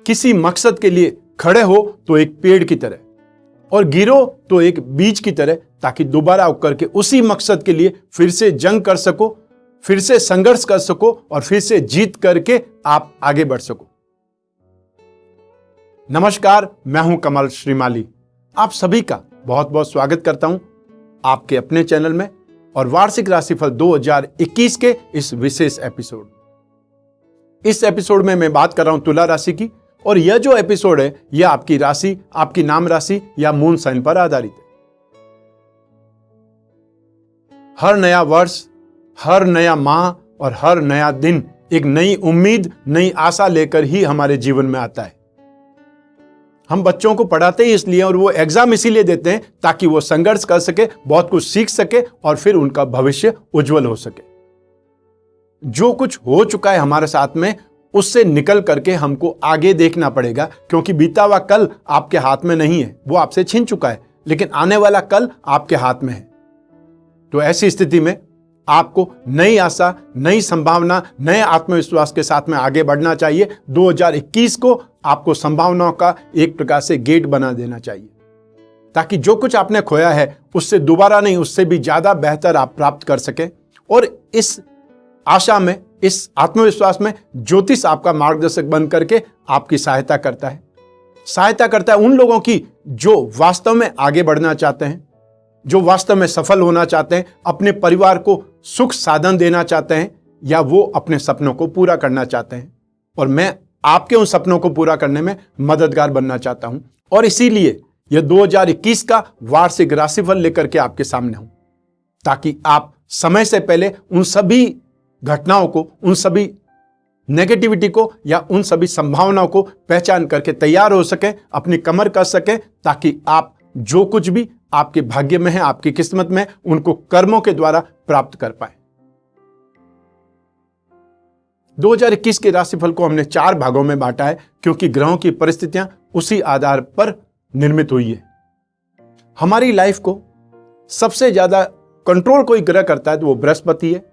किसी मकसद के लिए खड़े हो तो एक पेड़ की तरह और गिरो तो एक बीज की तरह, ताकि दोबारा उकर के उसी मकसद के लिए फिर से जंग कर सको, फिर से संघर्ष कर सको और फिर से जीत करके आप आगे बढ़ सको। नमस्कार, मैं हूं कमल श्रीमाली। आप सभी का बहुत बहुत स्वागत करता हूं आपके अपने चैनल में और वार्षिक राशिफल 2021 के इस विशेष एपिसोड। इस एपिसोड में मैं बात कर रहा हूं तुला राशि की, और यह जो एपिसोड है यह आपकी राशि, आपकी नाम राशि या मून साइन पर आधारित है। हर नया वर्ष, हर नया माह और हर नया दिन एक नई उम्मीद, नई आशा लेकर ही हमारे जीवन में आता है। हम बच्चों को पढ़ाते ही इसलिए और वो एग्जाम इसीलिए देते हैं ताकि वो संघर्ष कर सके, बहुत कुछ सीख सके और फिर उनका भविष्य उज्जवल हो सके। जो कुछ हो चुका है हमारे साथ में, उससे निकल करके हमको आगे देखना पड़ेगा, क्योंकि बीता हुआ कल आपके हाथ में नहीं है, वो आपसे छिन चुका है, लेकिन आने वाला कल आपके हाथ में है। तो ऐसी स्थिति में आपको नई आशा, नई संभावना, नए आत्मविश्वास के साथ में आगे बढ़ना चाहिए। 2021 को आपको संभावनाओं का एक प्रकार से गेट बना देना चाहिए, ताकि जो कुछ आपने खोया है उससे दोबारा नहीं, उससे भी ज्यादा बेहतर आप प्राप्त कर सके। और इस आशा में, इस आत्मविश्वास में ज्योतिष आपका मार्गदर्शक बन करके आपकी सहायता करता है उन लोगों की जो वास्तव में आगे बढ़ना चाहते हैं, जो वास्तव में सफल होना चाहते हैं, अपने परिवार को सुख साधन देना चाहते हैं, या वो अपने सपनों को पूरा करना चाहते हैं। और मैं आपके उन सपनों को पूरा करने में मददगार बनना चाहता हूं, और इसीलिए यह 2021 का वार्षिक राशिफल लेकर के आपके सामने हूं, ताकि आप समय से पहले उन सभी घटनाओं को, उन सभी नेगेटिविटी को या उन सभी संभावनाओं को पहचान करके तैयार हो सके, अपनी कमर कस सके, ताकि आप जो कुछ भी आपके भाग्य में है, आपकी किस्मत में, उनको कर्मों के द्वारा प्राप्त कर पाए। 2021 के राशिफल को हमने 4 भागों में बांटा है, क्योंकि ग्रहों की परिस्थितियां उसी आधार पर निर्मित हुई है। हमारी लाइफ को सबसे ज्यादा कंट्रोल कोई ग्रह करता है तो वो बृहस्पति है,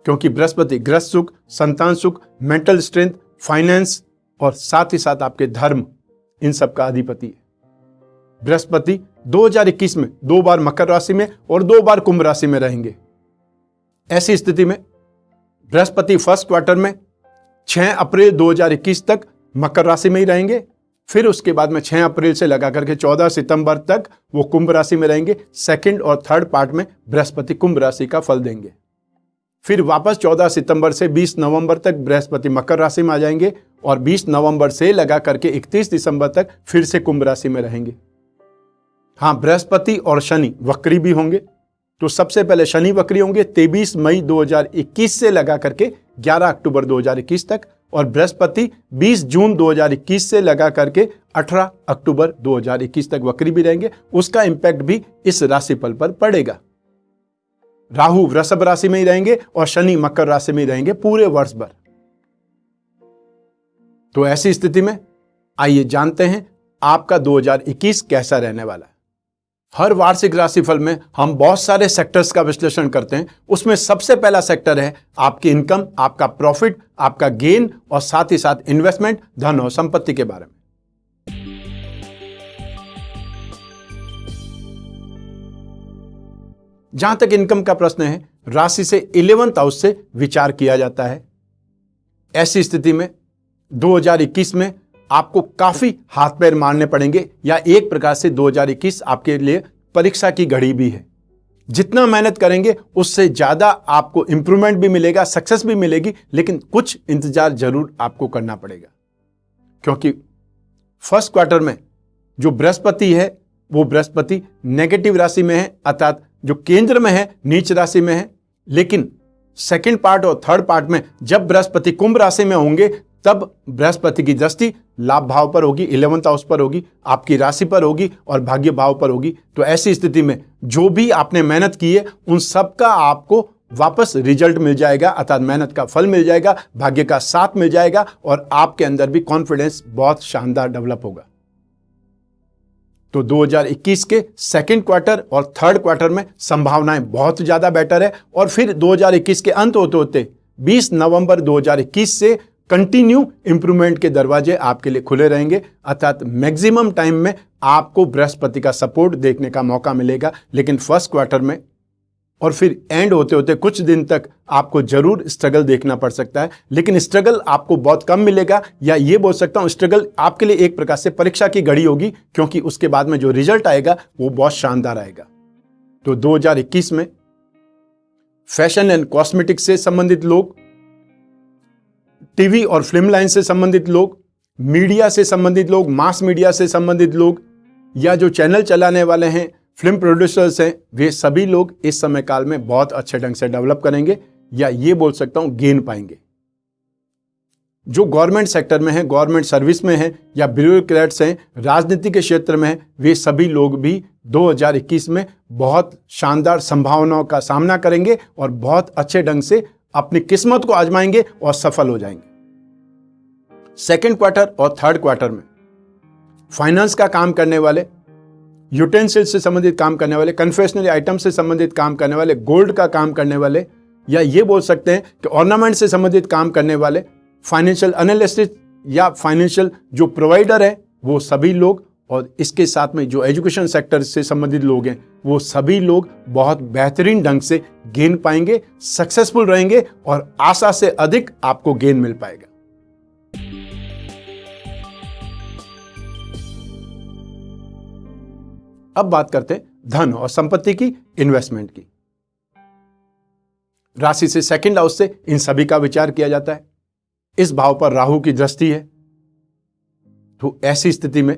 क्योंकि बृहस्पति गृह सुख, संतान सुख, मेंटल स्ट्रेंथ, फाइनेंस और साथ ही साथ आपके धर्म, इन सब का अधिपति है। बृहस्पति 2021 में 2 बार मकर राशि में और 2 बार कुंभ राशि में रहेंगे। ऐसी स्थिति में बृहस्पति फर्स्ट क्वार्टर में 6 अप्रैल 2021 तक मकर राशि में ही रहेंगे। फिर उसके बाद में 6 अप्रैल से लगा करके 14 सितंबर तक वो कुंभ राशि में रहेंगे। सेकंड और थर्ड पार्ट में बृहस्पति कुंभ राशि का फल देंगे। फिर वापस 14 सितंबर से 20 नवंबर तक बृहस्पति मकर राशि में आ जाएंगे, और 20 नवंबर से लगा करके 31 दिसंबर तक फिर से कुंभ राशि में रहेंगे। हाँ, बृहस्पति और शनि वक्री भी होंगे। तो सबसे पहले शनि वक्री होंगे 23 मई 2021 से लगा करके 11 अक्टूबर 2021 तक, और बृहस्पति 20 जून 2021 से लगा करके 18 अक्टूबर 2021 तक वक्री भी रहेंगे। उसका इंपैक्ट भी इस राशिफल पर पड़ेगा। राहु वृषभ राशि में ही रहेंगे और शनि मकर राशि में ही रहेंगे पूरे वर्ष भर। तो ऐसी स्थिति में आइए जानते हैं आपका 2021 कैसा रहने वाला है। हर वार्षिक राशिफल में हम बहुत सारे सेक्टर्स का विश्लेषण करते हैं। उसमें सबसे पहला सेक्टर है आपकी इनकम, आपका प्रॉफिट, आपका गेन, और साथ ही साथ इन्वेस्टमेंट, धन और संपत्ति के बारे में। जहां तक इनकम का प्रश्न है, राशि से 11th हाउस से विचार किया जाता है। ऐसी स्थिति में 2021 में आपको काफी हाथ पैर मारने पड़ेंगे, या एक प्रकार से 2021 आपके लिए परीक्षा की घड़ी भी है। जितना मेहनत करेंगे उससे ज्यादा आपको इंप्रूवमेंट भी मिलेगा, सक्सेस भी मिलेगी, लेकिन कुछ इंतजार जरूर आपको करना पड़ेगा, क्योंकि फर्स्ट क्वार्टर में जो बृहस्पति है वो बृहस्पति नेगेटिव राशि में है, अर्थात जो केंद्र में है, नीच राशि में है। लेकिन सेकंड पार्ट और थर्ड पार्ट में जब बृहस्पति कुंभ राशि में होंगे, तब बृहस्पति की दृष्टि लाभ भाव पर होगी, 11th हाउस पर होगी, आपकी राशि पर होगी और भाग्य भाव पर होगी। तो ऐसी स्थिति में जो भी आपने मेहनत की है उन सब का आपको वापस रिजल्ट मिल जाएगा, अर्थात मेहनत का फल मिल जाएगा, भाग्य का साथ मिल जाएगा, और आपके अंदर भी कॉन्फिडेंस बहुत शानदार डेवलप होगा। तो 2021 के सेकंड क्वार्टर और थर्ड क्वार्टर में संभावनाएं बहुत ज्यादा बेटर है, और फिर 2021 के अंत होते होते 20 नवंबर 2021 से कंटिन्यू इंप्रूवमेंट के दरवाजे आपके लिए खुले रहेंगे, अर्थात मैक्सिमम टाइम में आपको बृहस्पति का सपोर्ट देखने का मौका मिलेगा। लेकिन फर्स्ट क्वार्टर में और फिर एंड होते होते कुछ दिन तक आपको जरूर स्ट्रगल देखना पड़ सकता है, लेकिन स्ट्रगल आपको बहुत कम मिलेगा, या ये बोल सकता हूं स्ट्रगल आपके लिए एक प्रकार से परीक्षा की घड़ी होगी, क्योंकि उसके बाद में जो रिजल्ट आएगा वो बहुत शानदार आएगा। तो 2021 में फैशन एंड कॉस्मेटिक्स से संबंधित लोग, टीवी और फिल्म लाइन से संबंधित लोग, मीडिया से संबंधित लोग, मास मीडिया से संबंधित लोग, या जो चैनल चलाने वाले हैं, फिल्म प्रोड्यूसर्स हैं, वे सभी लोग इस समय काल में बहुत अच्छे ढंग से डेवलप करेंगे, या ये बोल सकता हूं गेन पाएंगे। जो गवर्नमेंट सेक्टर में है, गवर्नमेंट सर्विस में है, या ब्यूरोक्रेट्स हैं, राजनीति के क्षेत्र में है, वे सभी लोग भी 2021 में बहुत शानदार संभावनाओं का सामना करेंगे और बहुत अच्छे ढंग से अपनी किस्मत को आजमाएंगे और सफल हो जाएंगे। सेकेंड क्वार्टर और थर्ड क्वार्टर में फाइनेंस का काम करने वाले, यूटेंसिल से संबंधित काम करने वाले, कन्फेक्शनरी आइटम से संबंधित काम करने वाले, गोल्ड का काम करने वाले, या ये बोल सकते हैं कि ऑर्नामेंट से संबंधित काम करने वाले, फाइनेंशियल एनालिस्ट या फाइनेंशियल जो प्रोवाइडर है, वो सभी लोग, और इसके साथ में जो एजुकेशन सेक्टर से संबंधित लोग हैं, वो सभी लोग बहुत बेहतरीन ढंग से गेन पाएंगे, सक्सेसफुल रहेंगे और आशा से अधिक आपको गेन मिल पाएगा। अब बात करते हैं धन और संपत्ति की, इन्वेस्टमेंट की। राशि से सेकंड हाउस से इन सभी का विचार किया जाता है। इस भाव पर राहु की दृष्टि है, तो ऐसी स्थिति में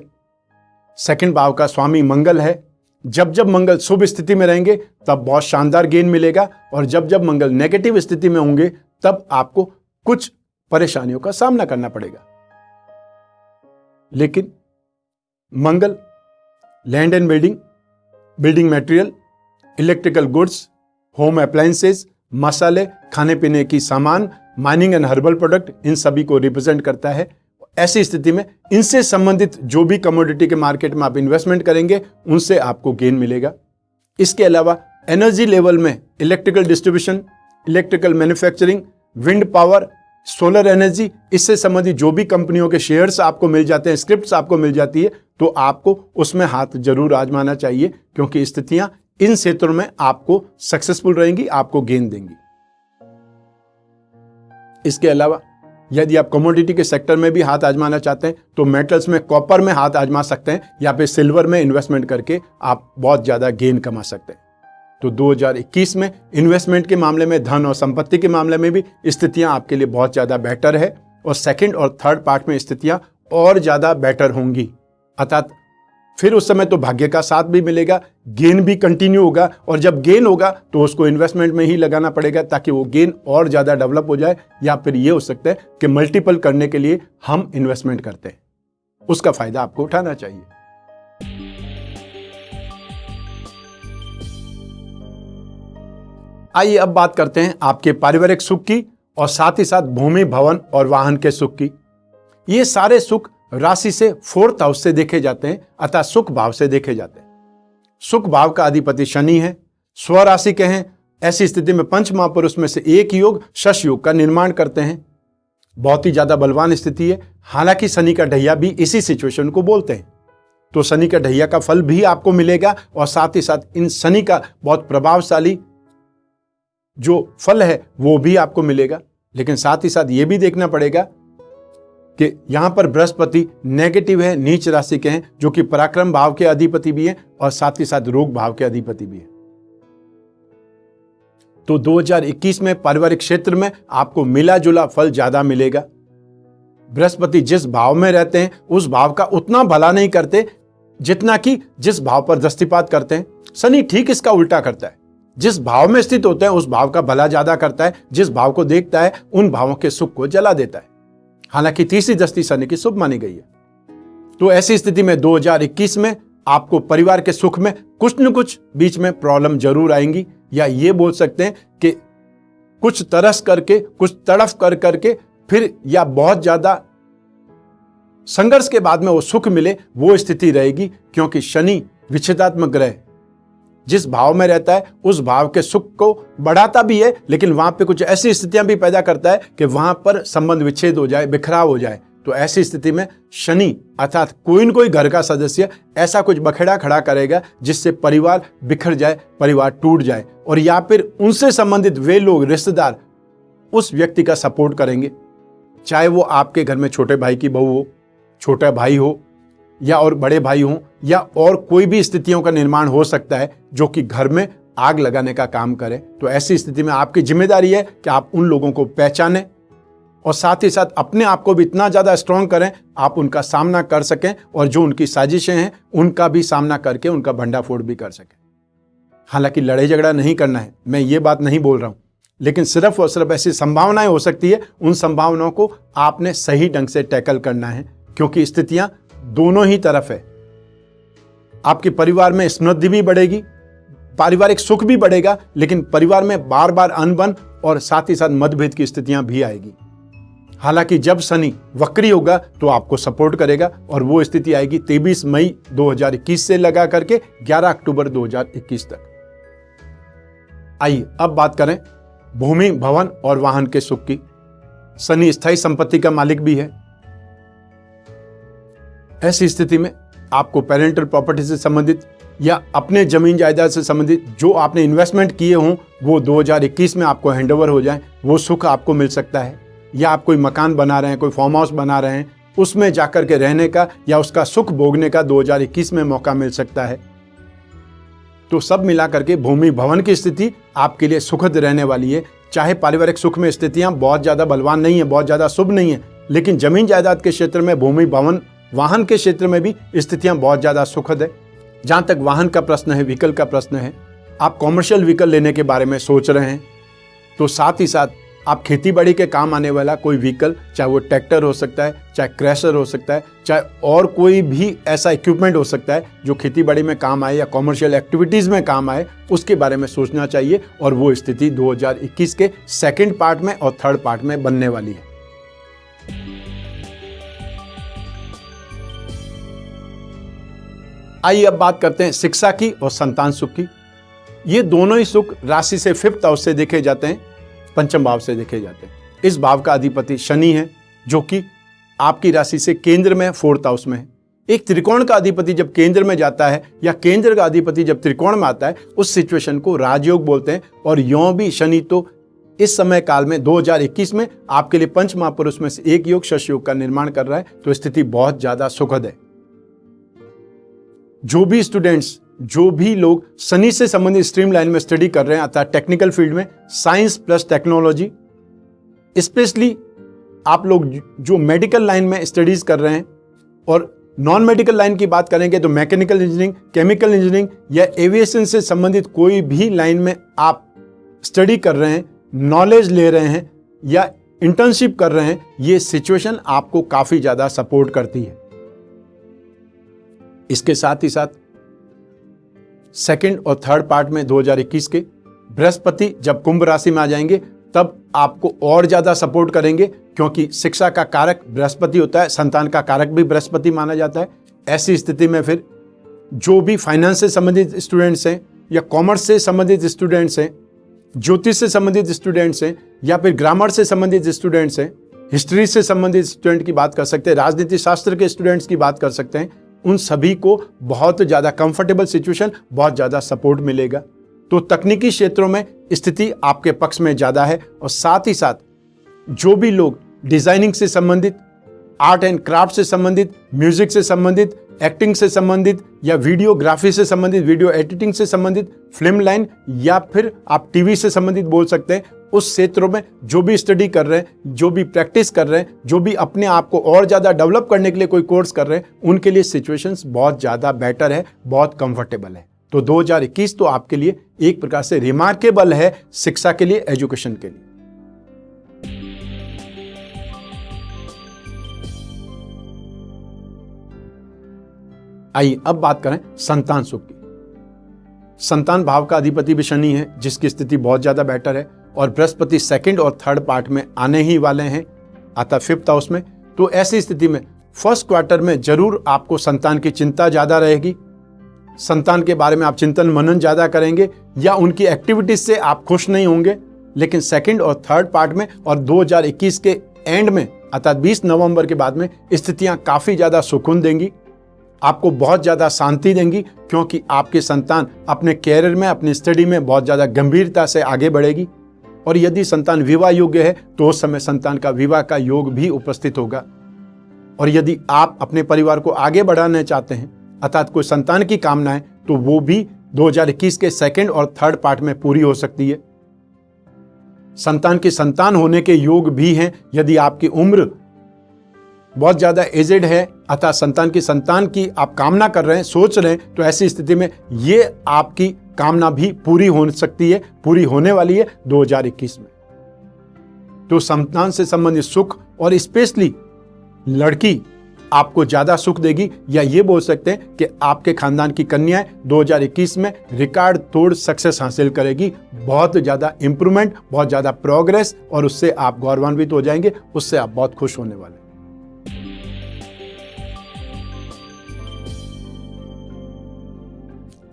सेकंड भाव का स्वामी मंगल है। जब जब मंगल शुभ स्थिति में रहेंगे तब बहुत शानदार गेन मिलेगा, और जब जब मंगल नेगेटिव स्थिति में होंगे तब आपको कुछ परेशानियों का सामना करना पड़ेगा। लेकिन Mangal land and building, building material, electrical goods, home appliances, मसाले, खाने पीने की सामान, माइनिंग एंड हर्बल प्रोडक्ट, इन सभी को रिप्रेजेंट करता है। ऐसी स्थिति में इनसे संबंधित जो भी कमोडिटी के मार्केट में आप इन्वेस्टमेंट करेंगे उनसे आपको गेन मिलेगा। इसके अलावा एनर्जी लेवल में electrical distribution, electrical manufacturing, wind power, solar energy, इससे संबंधित जो भी कंपनियों के शेयर्स आपको मिल जाते हैं, स्क्रिप्ट्स आपको मिल जाती है, तो आपको उसमें हाथ जरूर आजमाना चाहिए, क्योंकि स्थितियां इन क्षेत्रों में आपको सक्सेसफुल रहेंगी, आपको गेन देंगी। इसके अलावा यदि आप कमोडिटी के सेक्टर में भी हाथ आजमाना चाहते हैं तो मेटल्स में कॉपर में हाथ आजमा सकते हैं, या फिर सिल्वर में इन्वेस्टमेंट करके आप बहुत ज्यादा गेन कमा सकते हैं। तो 2021 में इन्वेस्टमेंट के मामले में, धन और संपत्ति के मामले में भी स्थितियां आपके लिए बहुत ज्यादा बेटर है, और सेकंड और थर्ड पार्ट में स्थितियां और ज्यादा बेटर होंगी। अर्थात फिर उस समय तो भाग्य का साथ भी मिलेगा, गेन भी कंटिन्यू होगा, और जब गेन होगा तो उसको इन्वेस्टमेंट में ही लगाना पड़ेगा ताकि वो गेन और ज्यादा डेवलप हो जाए, या फिर ये हो सकता है कि मल्टीपल करने के लिए हम इन्वेस्टमेंट करते हैं, उसका फायदा आपको उठाना चाहिए। आइए अब बात करते हैं आपके पारिवारिक सुख की, और साथ ही साथ भूमि, भवन और वाहन के सुख की। ये सारे सुख राशि से फोर्थ हाउस से देखे जाते हैं, अतः सुख भाव से देखे जाते हैं। सुख भाव का अधिपति शनि है, स्वराशि के हैं। ऐसी स्थिति में पंच महापुरुष में से एक योग शश योग का निर्माण करते हैं। बहुत ही ज्यादा बलवान स्थिति है। हालांकि शनि का ढैया भी इसी सिचुएशन को बोलते हैं, तो शनि का ढैया का फल भी आपको मिलेगा, और साथ ही साथ इन शनि का बहुत प्रभावशाली जो फल है वो भी आपको मिलेगा। लेकिन साथ ही साथ ये भी देखना पड़ेगा कि यहां पर बृहस्पति नेगेटिव है, नीच राशि के हैं, जो कि पराक्रम भाव के अधिपति भी हैं और साथ ही साथ रोग भाव के अधिपति भी हैं। तो 2021 में पारिवारिक क्षेत्र में आपको मिला जुला फल ज्यादा मिलेगा। बृहस्पति जिस भाव में रहते हैं उस भाव का उतना भला नहीं करते जितना कि जिस भाव पर दृष्टिपात करते हैं। शनि ठीक इसका उल्टा करता है, जिस भाव में स्थित होते हैं उस भाव का भला ज्यादा करता है, जिस भाव को देखता है उन भावों के सुख को जला देता है। हालांकि तीसरी दृष्टि शनि की शुभ मानी गई है। तो ऐसी स्थिति में 2021 में आपको परिवार के सुख में कुछ न कुछ बीच में प्रॉब्लम जरूर आएंगी, या ये बोल सकते हैं कि कुछ तरस करके, कुछ तड़फ कर करके फिर, या बहुत ज्यादा संघर्ष के बाद में वो सुख मिले, वो स्थिति रहेगी। क्योंकि शनि विच्छेदात्मक ग्रह जिस भाव में रहता है उस भाव के सुख को बढ़ाता भी है, लेकिन वहां पे कुछ ऐसी स्थितियां भी पैदा करता है कि वहां पर संबंध विच्छेद हो जाए, बिखराव हो जाए। तो ऐसी स्थिति में शनि अर्थात कोई न कोई घर का सदस्य ऐसा कुछ बखेड़ा खड़ा करेगा जिससे परिवार बिखर जाए, परिवार टूट जाए, और या फिर उनसे संबंधित वे लोग रिश्तेदार उस व्यक्ति का सपोर्ट करेंगे, चाहे वो आपके घर में छोटे भाई की बहू हो, छोटा भाई हो, या और बड़े भाई हों, या और कोई भी स्थितियों का निर्माण हो सकता है जो कि घर में आग लगाने का काम करे। तो ऐसी स्थिति में आपकी जिम्मेदारी है कि आप उन लोगों को पहचानें और साथ ही साथ अपने आप को भी इतना ज़्यादा स्ट्रांग करें आप उनका सामना कर सकें, और जो उनकी साजिशें हैं उनका भी सामना करके उनका भंडाफोड़ भी कर सकें। हालांकि लड़ाई झगड़ा नहीं करना है, मैं ये बात नहीं बोल रहा हूं, लेकिन सिर्फ और सिर्फ ऐसी संभावनाएं हो सकती है, उन संभावनाओं को आपने सही ढंग से टैकल करना है, क्योंकि स्थितियां दोनों ही तरफ है। आपके परिवार में समृद्धि भी बढ़ेगी, पारिवारिक सुख भी बढ़ेगा, लेकिन परिवार में बार बार अनबन और साथ ही साथ मतभेद की स्थितियां भी आएगी। हालांकि जब शनि वक्री होगा तो आपको सपोर्ट करेगा, और वो स्थिति आएगी 23 मई 2021 से लगा करके 11 अक्टूबर 2021 तक। आइए अब बात करें भूमि, भवन और वाहन के सुख की। शनि स्थायी संपत्ति का मालिक भी है। ऐसी स्थिति में आपको पेरेंटल प्रॉपर्टी से संबंधित या अपने जमीन जायदाद से संबंधित जो आपने इन्वेस्टमेंट किए हों वो 2021 में आपको हैंडओवर हो जाए, वो सुख आपको मिल सकता है। या आप कोई मकान बना रहे हैं, कोई फार्म हाउस बना रहे हैं, उसमें जाकर के रहने का या उसका सुख भोगने का 2021 में मौका मिल सकता है। तो सब मिला करके भूमि भवन की स्थिति आपके लिए सुखद रहने वाली है। चाहे पारिवारिक सुख में स्थितियां बहुत ज्यादा बलवान नहीं है, बहुत ज्यादा शुभ नहीं है, लेकिन जमीन जायदाद के क्षेत्र में, भूमि भवन वाहन के क्षेत्र में भी स्थितियां बहुत ज्यादा सुखद है। जहां तक वाहन का प्रश्न है, व्हीकल का प्रश्न है, आप कॉमर्शियल व्हीकल लेने के बारे में सोच रहे हैं, तो साथ ही साथ आप खेती बाड़ी के काम आने वाला कोई व्हीकल, चाहे वो ट्रैक्टर हो सकता है, चाहे क्रैशर हो सकता है, चाहे और कोई भी ऐसा इक्विपमेंट हो सकता है जो खेती बाड़ी में काम आए या कॉमर्शियल एक्टिविटीज़ में काम आए, उसके बारे में सोचना चाहिए। और वो स्थिति 2021 के सेकेंड पार्ट में और थर्ड पार्ट में बनने वाली है। आइए अब बात करते हैं शिक्षा की और संतान सुख की। ये दोनों ही सुख राशि से 5th हाउस से देखे जाते हैं, पंचम भाव से देखे जाते हैं। इस भाव का अधिपति शनि है, जो कि आपकी राशि से केंद्र में 4th हाउस में है। एक त्रिकोण का अधिपति जब केंद्र में जाता है या केंद्र का अधिपति जब त्रिकोण में आता है, उस सिचुएशन को राजयोग बोलते हैं। और यों भी शनि तो इस समय काल में 2021 में आपके लिए पंच महापुरुष में से एक योग शश योग का निर्माण कर रहा है, तो स्थिति बहुत ज्यादा सुखद है। जो भी स्टूडेंट्स, जो भी लोग शनि से संबंधित स्ट्रीम लाइन में स्टडी कर रहे हैं, अर्थात टेक्निकल फील्ड में, साइंस प्लस टेक्नोलॉजी, स्पेशली आप लोग जो मेडिकल लाइन में स्टडीज कर रहे हैं, और नॉन मेडिकल लाइन की बात करेंगे तो मैकेनिकल इंजीनियरिंग, केमिकल इंजीनियरिंग या एविएशन से संबंधित कोई भी लाइन में आप स्टडी कर रहे हैं, नॉलेज ले रहे हैं या इंटर्नशिप कर रहे हैं, ये सिचुएशन आपको काफी ज्यादा सपोर्ट करती है। इसके साथ ही साथ सेकंड और थर्ड पार्ट में 2021 के बृहस्पति जब कुंभ राशि में आ जाएंगे, तब आपको और ज्यादा सपोर्ट करेंगे, क्योंकि शिक्षा का कारक बृहस्पति होता है, संतान का कारक भी बृहस्पति माना जाता है। ऐसी स्थिति में फिर जो भी फाइनेंस से संबंधित स्टूडेंट्स हैं या कॉमर्स से संबंधित स्टूडेंट्स हैं, ज्योतिष से संबंधित स्टूडेंट्स हैं, या फिर ग्रामर से संबंधित स्टूडेंट्स हैं, हिस्ट्री से संबंधित स्टूडेंट की बात कर सकते हैं, राजनीति शास्त्र के स्टूडेंट्स की बात कर सकते हैं, उन सभी को बहुत ज़्यादा कंफर्टेबल सिचुएशन, बहुत ज़्यादा सपोर्ट मिलेगा। तो तकनीकी क्षेत्रों में स्थिति आपके पक्ष में ज़्यादा है। और साथ ही साथ जो भी लोग डिजाइनिंग से संबंधित, आर्ट एंड क्राफ्ट से संबंधित, म्यूजिक से संबंधित, एक्टिंग से संबंधित या वीडियोग्राफी से संबंधित, वीडियो एडिटिंग से संबंधित, फिल्म लाइन या फिर आप टीवी से संबंधित बोल सकते हैं, उस क्षेत्रों में जो भी स्टडी कर रहे हैं, जो भी प्रैक्टिस कर रहे हैं, जो भी अपने आप को और ज़्यादा डेवलप करने के लिए कोई कोर्स कर रहे हैं, उनके लिए सिचुएशंस बहुत ज़्यादा बेटर है, बहुत कंफर्टेबल है। तो 2021 तो आपके लिए एक प्रकार से रिमार्केबल है शिक्षा के लिए, एजुकेशन के लिए। आइए अब बात करें संतान सुख की। संतान भाव का अधिपति भी शनि है, जिसकी स्थिति बहुत ज्यादा बेटर है, और बृहस्पति सेकंड और थर्ड पार्ट में आने ही वाले हैं, अतः 5th हाउस में। तो ऐसी स्थिति में फर्स्ट क्वार्टर में जरूर आपको संतान की चिंता ज्यादा रहेगी, संतान के बारे में आप चिंतन मनन ज्यादा करेंगे या उनकी एक्टिविटीज से आप खुश नहीं होंगे। लेकिन सेकंड और थर्ड पार्ट में और 2021 के एंड में अर्थात 20 नवंबर के बाद में स्थितियां काफी ज्यादा सुकून देंगी, आपको बहुत ज्यादा शांति देंगी, क्योंकि आपके संतान अपने कैरियर में, अपनी स्टडी में बहुत ज्यादा गंभीरता से आगे बढ़ेगी। और यदि संतान विवाह योग्य है तो उस समय संतान का विवाह का योग भी उपस्थित होगा। और यदि आप अपने परिवार को आगे बढ़ाना चाहते हैं अर्थात कोई संतान की कामना है तो वो भी 2021 के सेकंड और थर्ड पार्ट में पूरी हो सकती है। संतान की संतान होने के योग भी हैं यदि आपकी उम्र बहुत ज्यादा एजेड है अर्थात संतान की आप कामना कर रहे हैं, सोच रहे हैं, तो ऐसी स्थिति में ये आपकी कामना भी पूरी हो सकती है, पूरी होने वाली है 2021 में। तो संतान से संबंधित सुख और स्पेशली लड़की आपको ज्यादा सुख देगी, या ये बोल सकते हैं कि आपके खानदान की कन्याएं 2021 में रिकॉर्ड तोड़ सक्सेस हासिल करेगी, बहुत ज्यादा इंप्रूवमेंट, बहुत ज्यादा प्रोग्रेस, और उससे आप गौरवान्वित हो जाएंगे, उससे आप बहुत खुश होने वाले।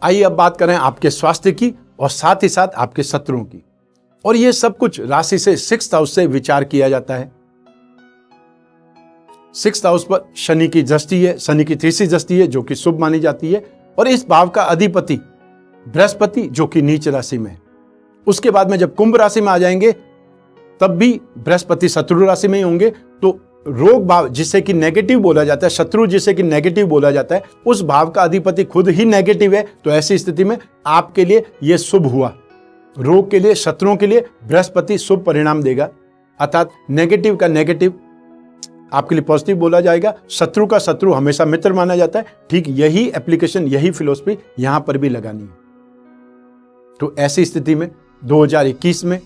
आइए अब बात करें आपके स्वास्थ्य की और साथ ही साथ आपके शत्रुओं की। और ये सब कुछ राशि से 6th हाउस से विचार किया जाता है। 6th हाउस पर शनि की दृष्टि है, शनि की तीसरी दृष्टि है जो कि शुभ मानी जाती है। और इस भाव का अधिपति बृहस्पति जो कि नीच राशि में है। उसके बाद में जब कुंभ राशि में आ जाएंगे तब भी बृहस्पति शत्रु राशि में ही होंगे। तो रोग भाव जिसे कि नेगेटिव बोला जाता है, शत्रु जिसे कि नेगेटिव बोला जाता है, उस भाव का अधिपति खुद ही नेगेटिव है। तो ऐसी स्थिति में आपके लिए यह शुभ हुआ। रोग के लिए, शत्रुओं के लिए बृहस्पति शुभ परिणाम देगा, अर्थात नेगेटिव का नेगेटिव आपके लिए पॉजिटिव बोला जाएगा। शत्रु का शत्रु हमेशा मित्र माना जाता है। ठीक यही एप्लीकेशन, यही फिलॉसफी यहां पर भी लगानी है। तो ऐसी स्थिति में 2021 में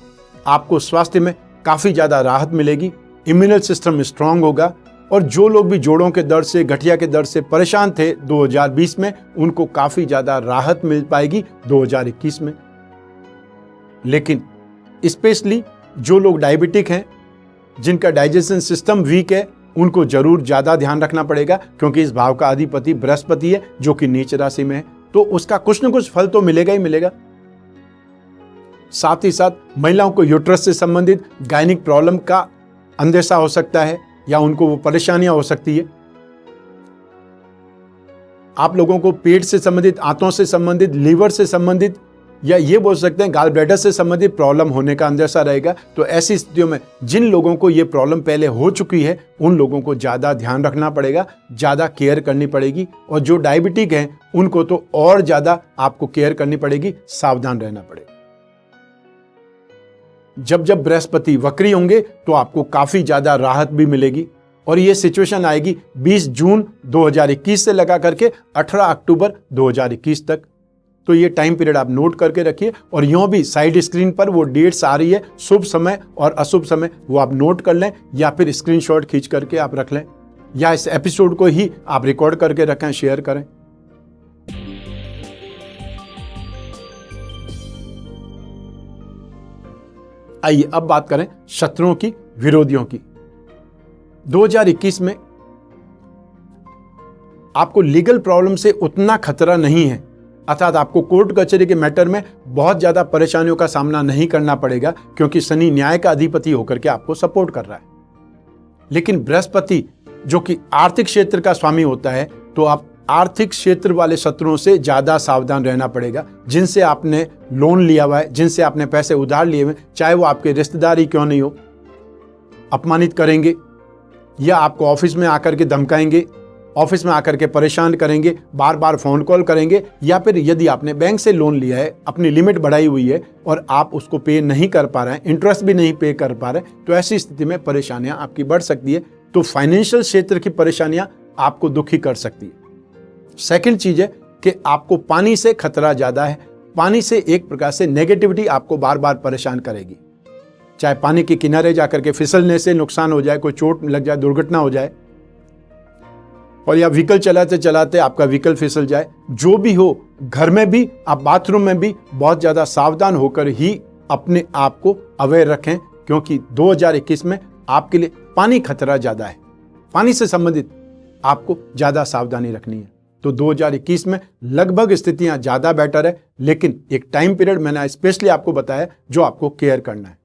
आपको स्वास्थ्य में काफी ज्यादा राहत मिलेगी, इम्यूनल सिस्टम स्ट्रांग होगा। और जो लोग भी जोड़ों के दर्द से, गठिया के दर्द से परेशान थे 2020 में, उनको काफी ज्यादा राहत मिल पाएगी 2021 में। लेकिन स्पेशली जो लोग डायबिटिक हैं, जिनका डाइजेशन सिस्टम वीक है, उनको जरूर ज्यादा ध्यान रखना पड़ेगा, क्योंकि इस भाव का अधिपति बृहस्पति है जो कि नीच राशि में है। तो उसका कुछ न कुछ फल तो मिलेगा ही मिलेगा। साथ ही साथ महिलाओं को यूट्रस से संबंधित गायनिक प्रॉब्लम का अंदेशा हो सकता है या उनको वो परेशानियां हो सकती है। आप लोगों को पेट से संबंधित, आंतों से संबंधित, लीवर से संबंधित, या ये बोल सकते हैं गाल ब्लैडर से संबंधित प्रॉब्लम होने का अंदेशा रहेगा। तो ऐसी स्थितियों में जिन लोगों को ये प्रॉब्लम पहले हो चुकी है उन लोगों को ज्यादा ध्यान रखना पड़ेगा, ज्यादा केयर करनी पड़ेगी। और जो डायबिटिक हैं उनको तो और ज्यादा आपको केयर करनी पड़ेगी, सावधान रहना पड़ेगा। जब जब बृहस्पति वक्री होंगे तो आपको काफी ज्यादा राहत भी मिलेगी। और ये सिचुएशन आएगी 20 जून 2021 से लगा करके 18 अक्टूबर 2021 तक। तो ये टाइम पीरियड आप नोट करके रखिए। और यूं भी साइड स्क्रीन पर वो डेट्स आ रही है, शुभ समय और अशुभ समय, वो आप नोट कर लें या फिर स्क्रीनशॉट खींच करके आप रख लें, या इस एपिसोड को ही आप रिकॉर्ड करके रखें, शेयर करें। आइए अब बात करें शत्रुओं की, विरोधियों की। 2021 में आपको लीगल प्रॉब्लम से उतना खतरा नहीं है, अर्थात आपको कोर्ट कचहरी के मैटर में बहुत ज्यादा परेशानियों का सामना नहीं करना पड़ेगा, क्योंकि शनि न्याय का अधिपति होकर के आपको सपोर्ट कर रहा है। लेकिन बृहस्पति जो कि आर्थिक क्षेत्र का स्वामी होता है, तो आप आर्थिक क्षेत्र वाले शत्रुओं से ज्यादा सावधान रहना पड़ेगा। जिनसे आपने लोन लिया हुआ है, जिनसे आपने पैसे उधार लिए हुए, चाहे वो आपके रिश्तेदार ही क्यों नहीं हो, अपमानित करेंगे या आपको ऑफिस में आकर के धमकाएंगे, ऑफिस में आकर के परेशान करेंगे, बार बार फोन कॉल करेंगे, या फिर यदि आपने बैंक से लोन लिया है, अपनी लिमिट बढ़ाई हुई है और आप उसको पे नहीं कर पा रहे हैं, इंटरेस्ट भी नहीं पे कर पा रहे, तो ऐसी स्थिति में परेशानियां आपकी बढ़ सकती है। तो फाइनेंशियल क्षेत्र की परेशानियां आपको दुखी कर सकती है। सेकंड चीज है कि आपको पानी से खतरा ज्यादा है। पानी से एक प्रकार से नेगेटिविटी आपको बार बार परेशान करेगी, चाहे पानी के किनारे जाकर के फिसलने से नुकसान हो जाए, कोई चोट लग जाए, दुर्घटना हो जाए, और या व्हीकल चलाते चलाते आपका व्हीकल फिसल जाए, जो भी हो, घर में भी, आप बाथरूम में भी बहुत ज्यादा सावधान होकर ही अपने आप को अवेयर रखें, क्योंकि 2021 में आपके लिए पानी खतरा ज्यादा है। पानी से संबंधित आपको ज्यादा सावधानी रखनी है। तो 2021 में लगभग स्थितियां ज्यादा बेटर है, लेकिन एक टाइम पीरियड मैंने स्पेशली आपको बताया जो आपको केयर करना है।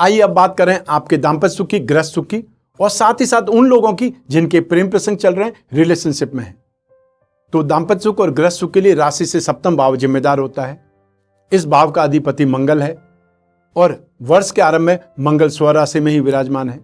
आइए अब बात करें आपके दाम्पत्य सुख की, गृहस्थ सुख की, और साथ ही साथ उन लोगों की जिनके प्रेम प्रसंग चल रहे हैं, रिलेशनशिप में है। तो दाम्पत्य सुख और गृहस्थ सुख के लिए राशि से सप्तम भाव जिम्मेदार होता है। इस भाव का अधिपति मंगल है और वर्ष के आरंभ में मंगल स्वराशि में ही विराजमान है।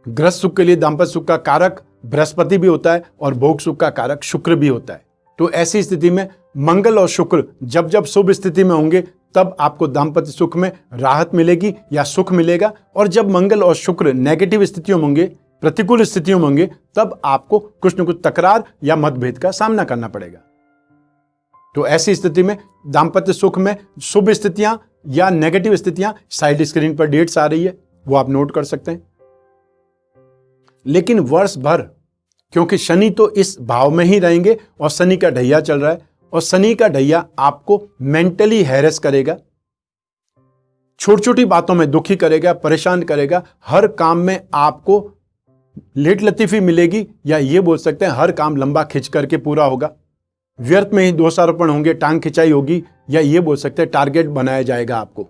गृहस्थ सुख के लिए दाम्पत्य सुख का कारक बृहस्पति भी होता है और भोग सुख का कारक शुक्र भी होता है। तो ऐसी स्थिति में मंगल और शुक्र जब जब शुभ स्थिति में होंगे तब आपको दाम्पत्य सुख में राहत मिलेगी या सुख मिलेगा, और जब मंगल और शुक्र नेगेटिव स्थितियों में होंगे, प्रतिकूल स्थितियों में होंगे, तब आपको कुछ न कुछ तकरार या मतभेद का सामना करना पड़ेगा। तो ऐसी स्थिति में दाम्पत्य सुख में शुभ स्थितियां या नेगेटिव स्थितियां, साइड स्क्रीन पर डेट्स आ रही है, वो आप नोट कर सकते हैं। लेकिन वर्ष भर क्योंकि शनि तो इस भाव में ही रहेंगे और शनि का ढैया चल रहा है, और शनि का ढैया आपको मेंटली हैरेस करेगा, छोटी छोटी बातों में दुखी करेगा, परेशान करेगा। हर काम में आपको लेट लतीफी मिलेगी, या ये बोल सकते हैं हर काम लंबा खिंच करके पूरा होगा। व्यर्थ में ही दोषारोपण होंगे, टांग खिंचाई होगी, या ये बोल सकते हैं टारगेट बनाया जाएगा आपको।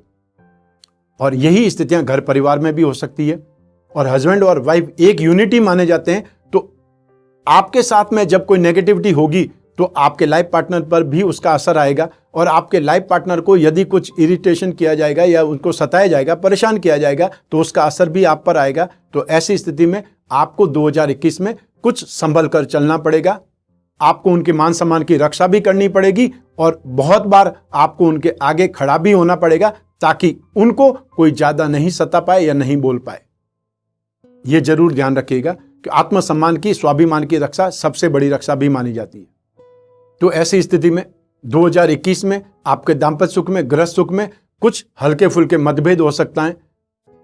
और यही स्थितियां घर परिवार में भी हो सकती है। और हस्बैंड और वाइफ एक यूनिटी माने जाते हैं, तो आपके साथ में जब कोई नेगेटिविटी होगी तो आपके लाइफ पार्टनर पर भी उसका असर आएगा, और आपके लाइफ पार्टनर को यदि कुछ इरिटेशन किया जाएगा या उनको सताया जाएगा, परेशान किया जाएगा, तो उसका असर भी आप पर आएगा। तो ऐसी स्थिति में आपको 2021 में कुछ संभल कर चलना पड़ेगा। आपको उनके मान सम्मान की रक्षा भी करनी पड़ेगी, और बहुत बार आपको उनके आगे खड़ा भी होना पड़ेगा ताकि उनको कोई ज्यादा नहीं सता पाए या नहीं बोल पाए। यह जरूर ध्यान रखिएगा कि आत्मसम्मान की, स्वाभिमान की रक्षा सबसे बड़ी रक्षा भी मानी जाती है। तो ऐसी स्थिति में 2021 में आपके दाम्पत्य सुख में, गृहस्थ सुख में कुछ हल्के फुल्के मतभेद हो सकता है,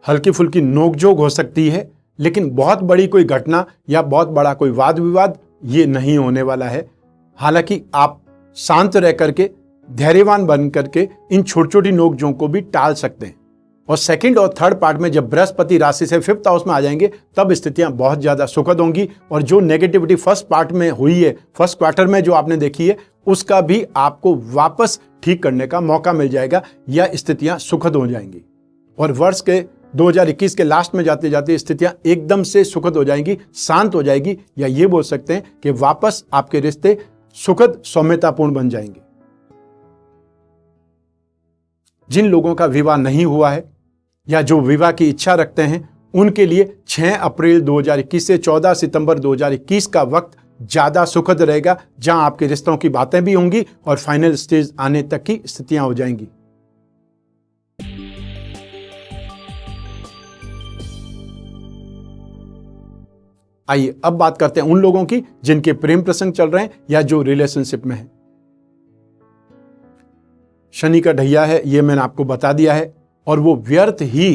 हल्की फुल्की नोकझोंक हो सकती है, लेकिन बहुत बड़ी कोई घटना या बहुत बड़ा कोई वाद विवाद ये नहीं होने वाला है। हालांकि आप शांत रह करके, धैर्यवान बन करके इन छोटी छोटी नोकझोंक को भी टाल सकते हैं। और सेकंड और थर्ड पार्ट में जब बृहस्पति राशि से 5th हाउस में आ जाएंगे तब स्थितियां बहुत ज्यादा सुखद होंगी, और जो नेगेटिविटी फर्स्ट पार्ट में हुई है, फर्स्ट क्वार्टर में जो आपने देखी है, उसका भी आपको वापस ठीक करने का मौका मिल जाएगा, या स्थितियां सुखद हो जाएंगी। और वर्ष के 2021 के लास्ट में जाते जाते स्थितियां एकदम से सुखद हो जाएंगी, शांत हो जाएगी, या ये बोल सकते हैं कि वापस आपके रिश्ते सुखद सौम्यतापूर्ण बन जाएंगे। जिन लोगों का विवाह नहीं हुआ है या जो विवाह की इच्छा रखते हैं, उनके लिए 6 अप्रैल 2021 से 14 सितंबर 2021 का वक्त ज्यादा सुखद रहेगा, जहां आपके रिश्तों की बातें भी होंगी और फाइनल स्टेज आने तक की स्थितियां हो जाएंगी। आइए अब बात करते हैं उन लोगों की जिनके प्रेम प्रसंग चल रहे हैं या जो रिलेशनशिप में है। शनि का ढैया है, ये मैंने आपको बता दिया है, और वो व्यर्थ ही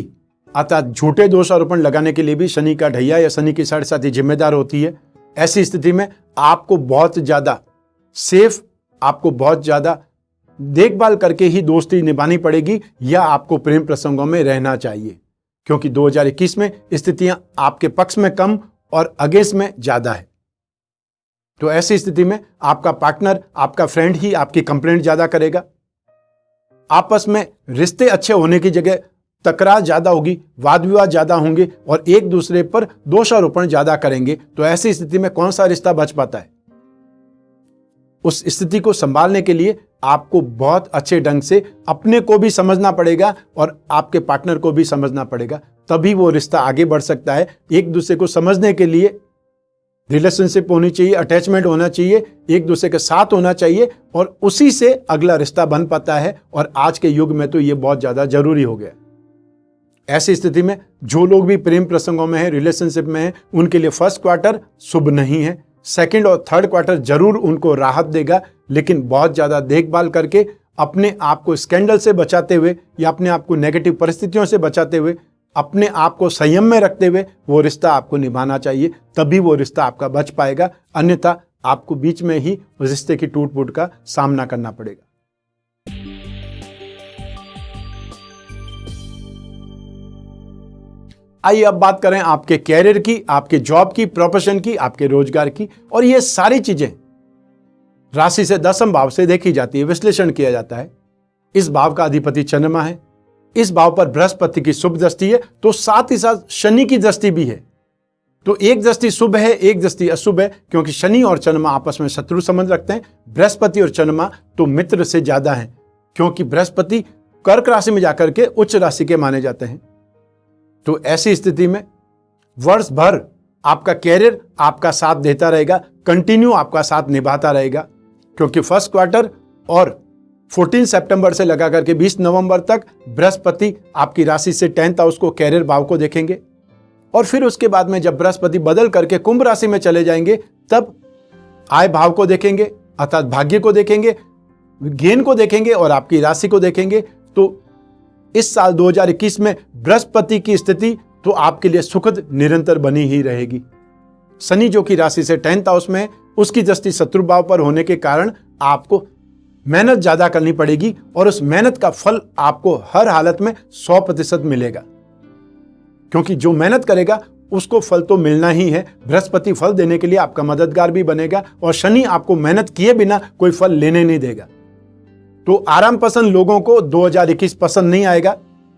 अर्थात झूठे दोषारोपण लगाने के लिए भी शनि का ढैया या शनि की साढ़े साथी जिम्मेदार होती है। ऐसी स्थिति में आपको बहुत ज्यादा सेफ, आपको बहुत ज्यादा देखभाल करके ही दोस्ती निभानी पड़ेगी, या आपको प्रेम प्रसंगों में रहना चाहिए, क्योंकि 2021 में स्थितियां आपके पक्ष में कम और अगेंस्ट में ज्यादा है। तो ऐसी स्थिति में आपका पार्टनर, आपका फ्रेंड ही आपकी कंप्लेंट ज्यादा करेगा। आपस में रिश्ते अच्छे होने की जगह तकरार ज्यादा होगी, वाद विवाद ज्यादा होंगे, और एक दूसरे पर दोषारोपण ज्यादा करेंगे। तो ऐसी स्थिति में कौन सा रिश्ता बच पाता है? उस स्थिति को संभालने के लिए आपको बहुत अच्छे ढंग से अपने को भी समझना पड़ेगा और आपके पार्टनर को भी समझना पड़ेगा, तभी वो रिश्ता आगे बढ़ सकता है। एक दूसरे को समझने के लिए रिलेशनशिप होनी चाहिए, अटैचमेंट होना चाहिए, एक दूसरे के साथ होना चाहिए, और उसी से अगला रिश्ता बन पाता है। और आज के युग में तो ये बहुत ज्यादा जरूरी हो गया। ऐसी स्थिति में जो लोग भी प्रेम प्रसंगों में है, रिलेशनशिप में है, उनके लिए फर्स्ट क्वार्टर शुभ नहीं है। सेकंड और थर्ड क्वार्टर जरूर उनको राहत देगा, लेकिन बहुत ज्यादा देखभाल करके, अपने आप को स्कैंडल से बचाते हुए या अपने आप को नेगेटिव परिस्थितियों से बचाते हुए, अपने आप को संयम में रखते हुए वो रिश्ता आपको निभाना चाहिए, तभी वो रिश्ता आपका बच पाएगा। अन्यथा आपको बीच में ही उस रिश्ते की टूट फूट का सामना करना पड़ेगा। आइए अब बात करें आपके कैरियर की, आपके जॉब की, प्रोफेशन की, आपके रोजगार की। और ये सारी चीजें राशि से, दसम भाव से देखी जाती है, विश्लेषण किया जाता है। इस भाव का अधिपति चंद्रमा है, इस भाव पर बृहस्पति की शुभ दृष्टि है, तो साथ ही साथ शनि की दृष्टि भी है। तो एक दृष्टि शुभ है, एक दृष्टि अशुभ है, क्योंकि शनि और चंद्रमा आपस में शत्रु संबंध रखते हैं। बृहस्पति और चंद्रमा तो मित्र से ज्यादा हैं, क्योंकि बृहस्पति कर्क राशि में जाकर के उच्च राशि के माने जाते हैं। तो ऐसी स्थिति में वर्ष भर आपका कैरियर आपका साथ देता रहेगा, कंटिन्यू आपका साथ निभाता रहेगा, क्योंकि फर्स्ट क्वार्टर और 14 सितंबर से लगा करके 20 नवंबर तक बृहस्पति आपकी राशि से 10th हाउस को, कैरियर भाव को देखेंगे। और फिर उसके बाद में जब बृहस्पति बदल करके कुंभ राशि में चले जाएंगे, तब आय भाव को देखेंगे, अर्थात भाग्य को देखेंगे, गेन को देखेंगे और आपकी राशि को देखेंगे। तो इस साल 2021 में बृहस्पति की स्थिति तो आपके लिए सुखद निरंतर बनी ही रहेगी। शनि जो कि राशि से 10th हाउस में है, उसकी दृष्टि शत्रु भाव पर होने के कारण आपको मेहनत ज्यादा करनी पड़ेगी और उस मेहनत का फल आपको हर हालत में 100% मिलेगा, क्योंकि जो मेहनत करेगा उसको फल तो मिलना ही है। बृहस्पति फल देने के लिए आपका मददगार भी बनेगा और शनि आपको मेहनत किए बिना कोई फल लेने नहीं देगा। तो आराम पसंद लोगों को 2021 पसंद नहीं आएगा,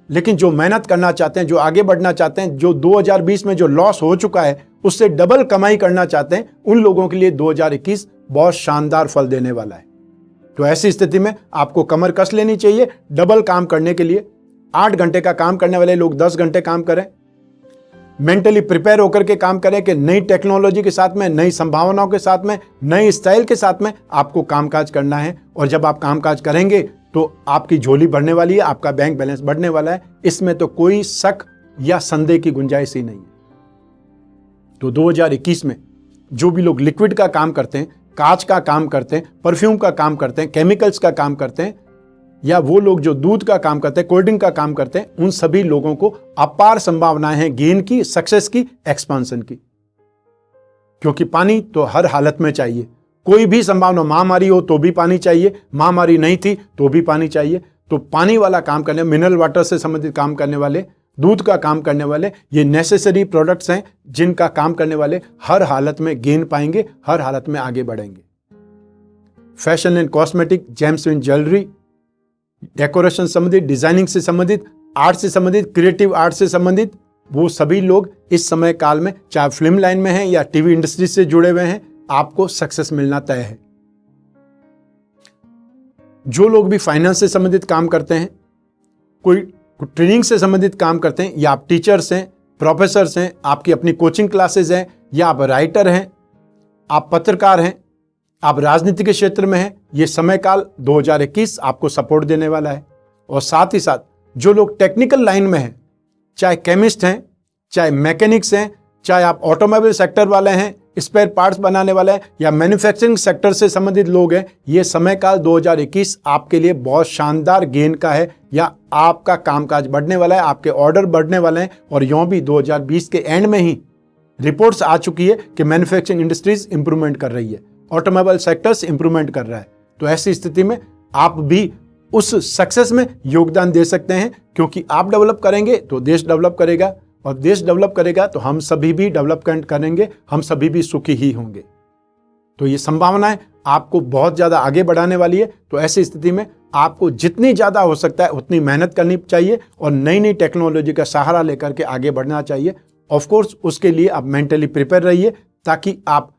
लेकिन जो मेहनत करना चाहते हैं, जो आगे बढ़ना चाहते हैं, जो 2020 में जो लॉस हो चुका है उससे डबल कमाई करना चाहते हैं, उन लोगों के लिए 2021 बहुत शानदार फल देने वाला है। तो ऐसी स्थिति में आपको कमर कस लेनी चाहिए डबल काम करने के लिए। 8 घंटे का काम करने वाले लोग 10 घंटे काम करें, मेंटली प्रिपेयर होकर के काम करें कि नई टेक्नोलॉजी के साथ में, नई संभावनाओं के साथ में, नई स्टाइल के साथ में आपको कामकाज करना है। और जब आप कामकाज करेंगे तो आपकी झोली बढ़ने वाली है, आपका बैंक बैलेंस बढ़ने वाला है, इसमें तो कोई शक या संदेह की गुंजाइश ही नहीं है। तो 2021 में जो भी लोग लिक्विड का काम करते हैं, कांच का काम करते हैं, परफ्यूम का काम करते हैं, केमिकल्स का काम करते हैं, या वो लोग जो दूध का काम करते हैं, कोल्ड ड्रिंक का काम करते हैं, उन सभी लोगों को अपार संभावनाएं हैं गेन की, सक्सेस की, एक्सपांशन की। क्योंकि पानी तो हर हालत में चाहिए, कोई भी संभावना, महामारी हो तो भी पानी चाहिए, महामारी नहीं थी तो भी पानी चाहिए। तो पानी वाला काम करने, मिनरल वाटर से संबंधित काम करने वाले, दूध का काम करने वाले, ये नेसेसरी प्रोडक्ट्स हैं जिनका काम करने वाले हर हालत में गेन पाएंगे, हर हालत में आगे बढ़ेंगे। Fashion and cosmetic, James and jewellery, decoration संबंधित, डिजाइनिंग से संबंधित, आर्ट से संबंधित, क्रिएटिव आर्ट से संबंधित, वो सभी लोग इस समय काल में, चाहे फिल्म लाइन में हैं या टीवी इंडस्ट्री से जुड़े हुए हैं, आपको सक्सेस मिलना तय है। जो लोग भी फाइनेंस से संबंधित काम करते हैं, कोई ट्रेनिंग से संबंधित काम करते हैं, या आप टीचर्स हैं, प्रोफेसर्स हैं, आपकी अपनी कोचिंग क्लासेस हैं, या आप राइटर हैं, आप पत्रकार हैं, आप राजनीति के क्षेत्र में हैं, ये समय काल 2021 आपको सपोर्ट देने वाला है। और साथ ही साथ जो लोग टेक्निकल लाइन में हैं, चाहे केमिस्ट हैं, चाहे मैकेनिक्स हैं, चाहे आप ऑटोमोबाइल सेक्टर वाले हैं, स्पेयर पार्ट्स बनाने वाले हैं, या मैन्युफैक्चरिंग सेक्टर से संबंधित लोग हैं, ये समय काल 2021 आपके लिए बहुत शानदार गेन का है, या आपका कामकाज बढ़ने वाला है, आपके ऑर्डर बढ़ने वाले हैं। और यूं भी 2020 के एंड में ही रिपोर्ट्स आ चुकी है कि मैन्युफैक्चरिंग इंडस्ट्रीज इंप्रूवमेंट कर रही है, ऑटोमोबाइल सेक्टर्स इंप्रूवमेंट कर रहा है। तो ऐसी स्थिति में आप भी उस सक्सेस में योगदान दे सकते हैं, क्योंकि आप डेवलप करेंगे तो देश डेवलप करेगा, और देश डेवलप करेगा तो हम सभी भी डेवलपमेंट करेंगे, हम सभी भी सुखी ही होंगे। तो ये संभावनाएं आपको बहुत ज्यादा आगे बढ़ाने वाली है। तो ऐसी स्थिति में आपको जितनी ज्यादा हो सकता है उतनी मेहनत करनी चाहिए और नई नई टेक्नोलॉजी का सहारा लेकर के आगे बढ़ना चाहिए। ऑफ कोर्स उसके लिए आप मेंटली प्रिपेयर रहिए, ताकि आप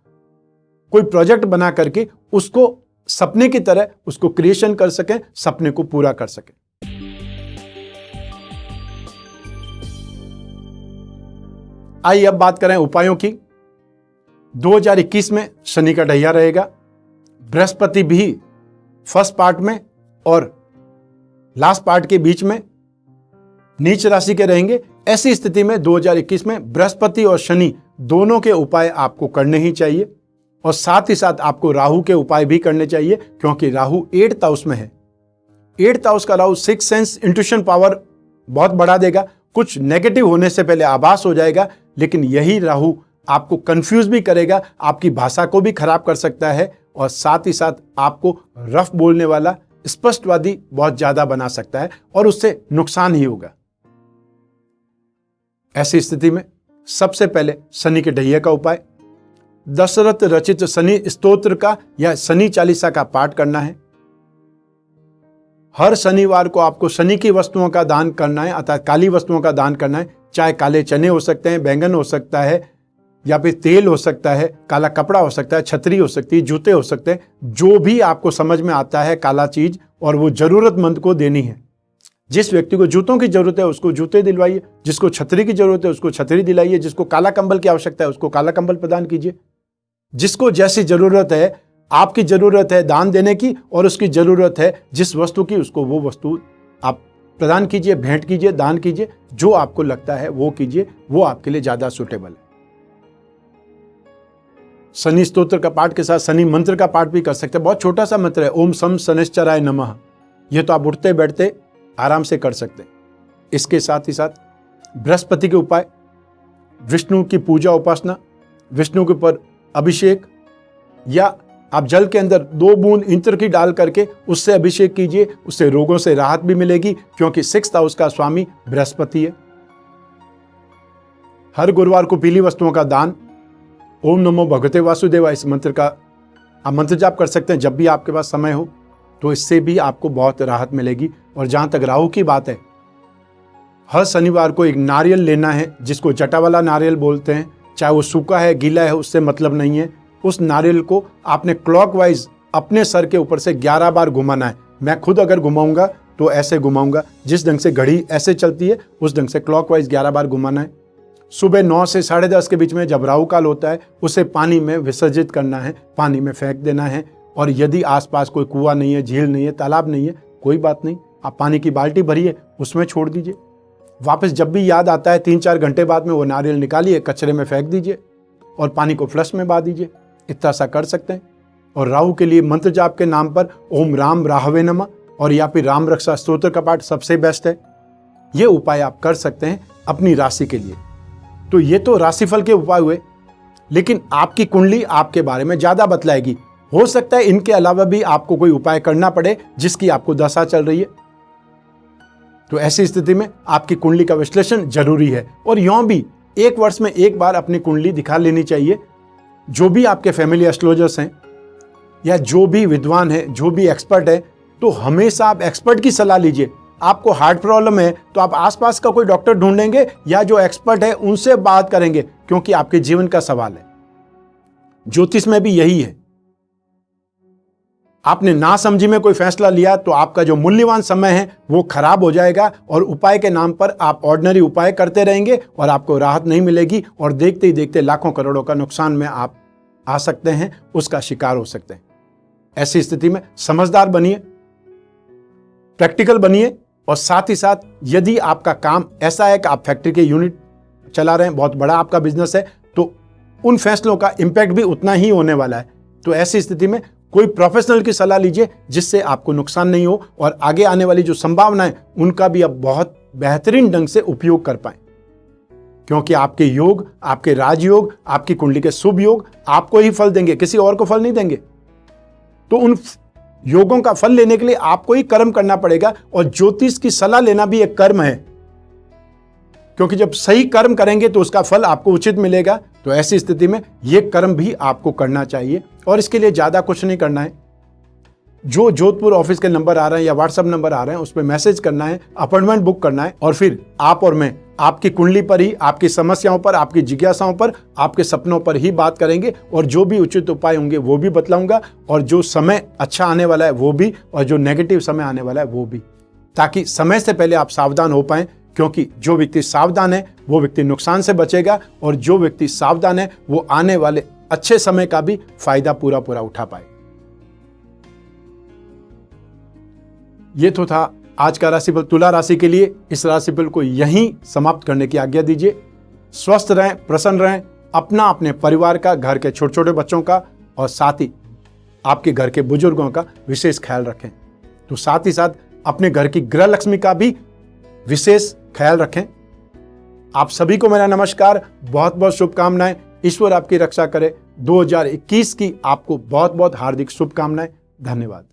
कोई प्रोजेक्ट बना करके उसको सपने की तरह उसको क्रिएशन कर सकें, सपने को पूरा कर सकें। आइए अब बात करें उपायों की। 2021 में शनि का ढैया रहेगा, बृहस्पति भी फर्स्ट पार्ट में और लास्ट पार्ट के बीच में नीच राशि के रहेंगे। ऐसी स्थिति में 2021 में बृहस्पति और शनि दोनों के उपाय आपको करने ही चाहिए, और साथ ही साथ आपको राहु के उपाय भी करने चाहिए, क्योंकि राहु 8th हाउस में है। 8th हाउस का Rahu 6th sense, intuition power बहुत बढ़ा देगा, कुछ नेगेटिव होने से पहले आभास हो जाएगा, लेकिन यही राहु आपको कंफ्यूज भी करेगा, आपकी भाषा को भी खराब कर सकता है, और साथ ही साथ आपको रफ बोलने वाला, स्पष्टवादी बहुत ज्यादा बना सकता है, और उससे नुकसान ही होगा। ऐसी स्थिति में सबसे पहले शनि के ढैया का उपाय, दशरथ रचित शनि स्तोत्र का या शनि चालीसा का पाठ करना है। हर शनिवार को आपको शनि की वस्तुओं का दान करना है, अर्थात काली वस्तुओं का दान करना है। चाहे काले चने हो सकते हैं, बैंगन हो सकता है, या फिर तेल हो सकता है, काला कपड़ा हो सकता है, छतरी हो सकती है, जूते हो सकते हैं, जो भी आपको समझ में आता है काला चीज, और वो जरूरतमंद को देनी है। जिस व्यक्ति को जूतों की जरूरत है उसको जूते दिलवाइए, जिसको छतरी की जरूरत है उसको छतरी दिलाइए, जिसको काला कंबल की आवश्यकता है उसको काला कंबल प्रदान कीजिए। जिसको जैसी जरूरत है, आपकी जरूरत है दान देने की और उसकी जरूरत है जिस वस्तु की, उसको वो वस्तु आप प्रदान कीजिए, भेंट कीजिए, दान कीजिए। जो आपको लगता है वो कीजिए, वो आपके लिए ज्यादा सूटेबल है। शनि स्तोत्र का पाठ के साथ शनि मंत्र का पाठ भी कर सकते हैं। बहुत छोटा सा मंत्र है, ओम सम शनिश्चराय नमः। यह तो आप उठते बैठते आराम से कर सकते हैं। इसके साथ ही साथ बृहस्पति के उपाय, विष्णु की पूजा उपासना, विष्णु के ऊपर अभिषेक, या आप जल के अंदर 2 बूंद इंत्र की डाल करके उससे अभिषेक कीजिए। उससे रोगों से राहत भी मिलेगी, क्योंकि 6th हाउस का स्वामी बृहस्पति है। हर गुरुवार को पीली वस्तुओं का दान, ओम नमो भगवते वासुदेवा, इस मंत्र का आप मंत्र जाप कर सकते हैं जब भी आपके पास समय हो। तो इससे भी आपको बहुत राहत मिलेगी। और जहां तक राहु की बात है, हर शनिवार को एक नारियल लेना है, जिसको जटा वाला नारियल बोलते हैं। चाहे वो सूखा है, गीला है, उससे मतलब नहीं है। उस नारियल को आपने क्लॉकवाइज अपने सर के ऊपर से 11 बार घुमाना है। मैं खुद अगर घुमाऊंगा तो ऐसे घुमाऊंगा, जिस ढंग से घड़ी ऐसे चलती है उस ढंग से क्लॉकवाइज 11 बार घुमाना है। सुबह 9 से 10:30 के बीच में जब राहु काल होता है, उसे पानी में विसर्जित करना है, पानी में फेंक देना है। और यदि आसपास कोई कुआं नहीं है, झील नहीं है, तालाब नहीं है, कोई बात नहीं, आप पानी की बाल्टी भरिए, उसमें छोड़ दीजिए। वापस जब भी याद आता है 3-4 घंटे बाद में वो नारियल निकालिए, कचरे में फेंक दीजिए और पानी को फ्लश में बहा दीजिए। इतना सा कर सकते हैं। और राहु के लिए मंत्र जाप के नाम पर ओम राम राहवे नमः और या फिर राम रक्षा स्तोत्र का पाठ सबसे बेस्ट है। ये उपाय आप कर सकते हैं अपनी राशि के लिए। तो ये तो राशिफल के उपाय हुए, लेकिन आपकी कुंडली आपके बारे में ज्यादा बतलाएगी। हो सकता है इनके अलावा भी आपको कोई उपाय करना पड़े जिसकी आपको दशा चल रही है। तो ऐसी स्थिति में आपकी कुंडली का विश्लेषण जरूरी है। और यूं भी 1 वर्ष में 1 बार अपनी कुंडली दिखा लेनी चाहिए। जो भी आपके फैमिली एस्ट्रोलॉजर्स हैं या जो भी विद्वान है, जो भी एक्सपर्ट है, तो हमेशा आप एक्सपर्ट की सलाह लीजिए। आपको हार्ट प्रॉब्लम है तो आप आसपास का कोई डॉक्टर ढूंढेंगे या जो एक्सपर्ट है उनसे बात करेंगे, क्योंकि आपके जीवन का सवाल है। ज्योतिष में भी यही है। आपने नासमझी में कोई फैसला लिया तो आपका जो मूल्यवान समय है वो खराब हो जाएगा और उपाय के नाम पर आप ऑर्डिनरी उपाय करते रहेंगे और आपको राहत नहीं मिलेगी और देखते ही देखते लाखों करोड़ों का नुकसान में आप आ सकते हैं, उसका शिकार हो सकते हैं। ऐसी स्थिति में समझदार बनिए, प्रैक्टिकल बनिए और साथ ही साथ यदि आपका काम ऐसा है कि आप फैक्ट्री के यूनिट चला रहे हैं, बहुत बड़ा आपका बिजनेस है, तो उन फैसलों का इंपैक्ट भी उतना ही होने वाला है। तो ऐसी स्थिति में कोई प्रोफेशनल की सलाह लीजिए जिससे आपको नुकसान नहीं हो और आगे आने वाली जो संभावनाएं उनका भी आप बहुत बेहतरीन ढंग से उपयोग कर पाएं, क्योंकि आपके योग, आपके राजयोग, आपकी कुंडली के शुभ योग आपको ही फल देंगे, किसी और को फल नहीं देंगे। तो उन योगों का फल लेने के लिए आपको ही कर्म करना पड़ेगा और ज्योतिष की सलाह लेना भी एक कर्म है, क्योंकि जब सही कर्म करेंगे तो उसका फल आपको उचित मिलेगा। तो ऐसी स्थिति में यह कर्म भी आपको करना चाहिए और इसके लिए ज्यादा कुछ नहीं करना है। जो जोधपुर ऑफिस के नंबर आ रहे हैं या व्हाट्सएप नंबर आ रहे हैं उस पर मैसेज करना है, अपॉइंटमेंट बुक करना है और फिर आप और मैं आपकी कुंडली पर ही, आपकी समस्याओं पर, आपकी जिज्ञासाओं पर, आपके सपनों पर ही बात करेंगे और जो भी उचित उपाय होंगे वो भी बतलाऊंगा और जो समय अच्छा आने वाला है वो भी और जो नेगेटिव समय आने वाला है वो भी, ताकि समय से पहले आप सावधान हो पाएं। क्योंकि जो व्यक्ति सावधान है वो व्यक्ति नुकसान से बचेगा और जो व्यक्ति सावधान है वो आने वाले अच्छे समय का भी फायदा पूरा पूरा उठा पाए। ये तो था आज का राशिफल तुला राशि के लिए। इस राशिफल को यहीं समाप्त करने की आज्ञा दीजिए। स्वस्थ रहें, प्रसन्न रहें, अपना, अपने परिवार का, घर के छोटे छोटे बच्चों का और साथ ही आपके घर के बुजुर्गों का विशेष ख्याल रखें। तो साथ ही साथ अपने घर की गृह लक्ष्मी का भी विशेष ख्याल रखें। आप सभी को मेरा नमस्कार, बहुत बहुत शुभकामनाएं। ईश्वर आपकी रक्षा करे। 2021 की आपको बहुत बहुत हार्दिक शुभकामनाएं। धन्यवाद।